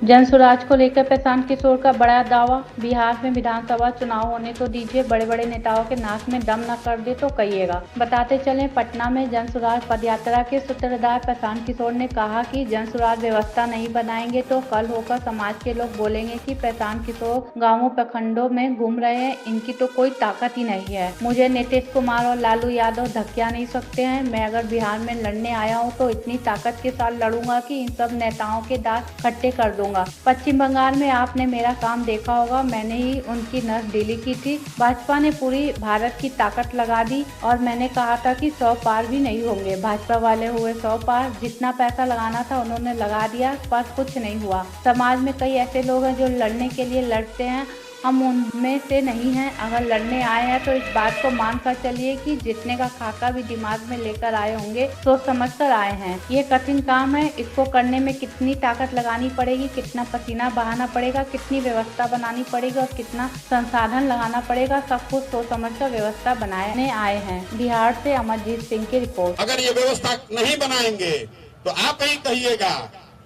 जनसुराज को लेकर प्रशांत किशोर का बड़ा दावा। बिहार में विधानसभा चुनाव होने तो दीजिए, बड़े बड़े नेताओं के नाक में दम न कर दे तो कहिएगा। बताते चलें, पटना में जनसुराज पदयात्रा के सूत्रधार प्रशांत किशोर ने कहा कि जनसुराज व्यवस्था नहीं बनाएंगे तो कल होकर समाज के लोग बोलेंगे कि प्रशांत किशोर गांवों प्रखंडों में घूम रहे हैं, इनकी तो कोई ताकत ही नहीं है। मुझे नीतीश कुमार और लालू यादव धकिया नहीं सकते हैं। मैं अगर बिहार में लड़ने आया हूँ तो इतनी ताकत के साथ लड़ूंगा कि इन सब नेताओं के दांत खट्टे कर दूंगा। पश्चिम बंगाल में आपने मेरा काम देखा होगा, मैंने ही उनकी नस ढीली की थी। भाजपा ने पूरी भारत की ताकत लगा दी और मैंने कहा था कि 100 पार भी नहीं होंगे। भाजपा वाले हुए 100 पार, जितना पैसा लगाना था उन्होंने लगा दिया, पर कुछ नहीं हुआ। समाज में कई ऐसे लोग हैं जो लड़ने के लिए लड़ते हैं, हम उनमें से नहीं हैं। अगर लड़ने आए हैं तो इस बात को मान कर चलिए कि जीतने का खाका भी दिमाग में लेकर आए होंगे, सोच समझ कर आए हैं। ये कठिन काम है, इसको करने में कितनी ताकत लगानी पड़ेगी, कितना पसीना बहाना पड़ेगा, कितनी व्यवस्था बनानी पड़ेगी और कितना संसाधन लगाना पड़ेगा, सब कुछ सोच समझ कर व्यवस्था बनाने आए हैं। बिहार से अमरजीत सिंह की रिपोर्ट। अगर ये व्यवस्था नहीं बनाएंगे तो आप ही कहिएगा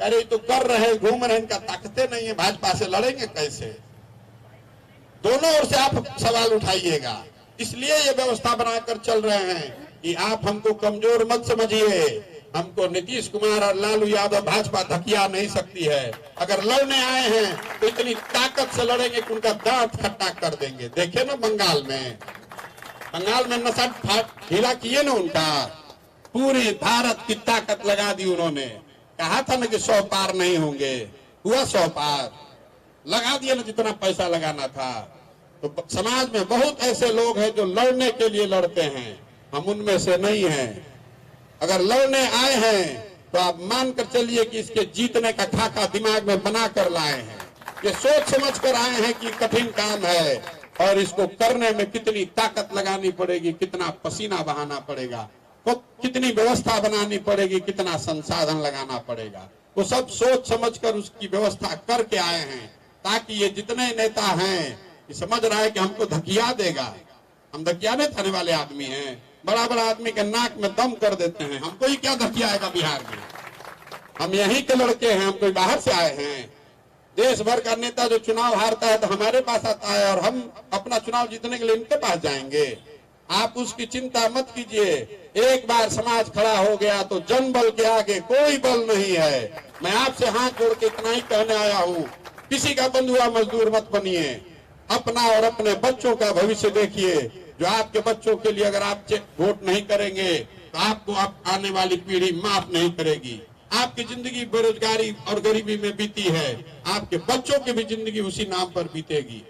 अरे तो कर रहे घूम रहे, इनका ताकतें नहीं है, भाजपा से लड़ेंगे कैसे। दोनों ओर से आप सवाल उठाइएगा। इसलिए ये व्यवस्था बनाकर चल रहे हैं कि आप हमको कमजोर मत समझिए। हमको नीतीश कुमार और लालू यादव भाजपा धकिया नहीं सकती है। अगर लड़ने आए हैं तो इतनी ताकत से लड़ेंगे कि उनका दांत खट्टा कर देंगे। देखे ना बंगाल में नशा ढीला किए ना, उनका पूरी भारत की ताकत लगा दी उन्होंने। कहा था ना कि 100 पार नहीं होंगे, हुआ 100 पार, लगा दिया ना जितना पैसा लगाना था। तो समाज में बहुत ऐसे लोग हैं जो लड़ने के लिए लड़ते हैं, हम उनमें से नहीं हैं। अगर लड़ने आए हैं तो आप मानकर चलिए कि इसके जीतने का खाका दिमाग में बना कर लाए हैं। ये सोच समझ कर आए हैं कि कठिन काम है और इसको करने में कितनी ताकत लगानी पड़ेगी, कितना पसीना बहाना पड़ेगा, कितनी व्यवस्था बनानी पड़ेगी, कितना संसाधन लगाना पड़ेगा। वो सब सोच समझ कर उसकी व्यवस्था करके आए हैं, ताकि ये जितने नेता हैं ये समझ रहा है कि हमको धकिया देगा। हम धकियाने थाने वाले आदमी हैं, बड़ा बड़ा आदमी के नाक में दम कर देते हैं। हमको ही क्या धकियाएगा बिहार में, हम यहीं के लड़के हैं, हम कोई बाहर से आए हैं। देश भर का नेता जो चुनाव हारता है तो हमारे पास आता है और हम अपना चुनाव जीतने के लिए इनके पास जाएंगे। आप उसकी चिंता मत कीजिए। एक बार समाज खड़ा हो गया तो जन बल के आगे कोई बल नहीं है। मैं आपसे हाथ जोड़ के इतना ही कहने आया हूँ, किसी का बंधुआ मजदूर मत बनिए। अपना और अपने बच्चों का भविष्य देखिए। जो आपके बच्चों के लिए अगर आप वोट नहीं करेंगे तो आपको आने वाली पीढ़ी माफ नहीं करेगी। आपकी जिंदगी बेरोजगारी और गरीबी में बीती है, आपके बच्चों की भी जिंदगी उसी नाम पर बीतेगी।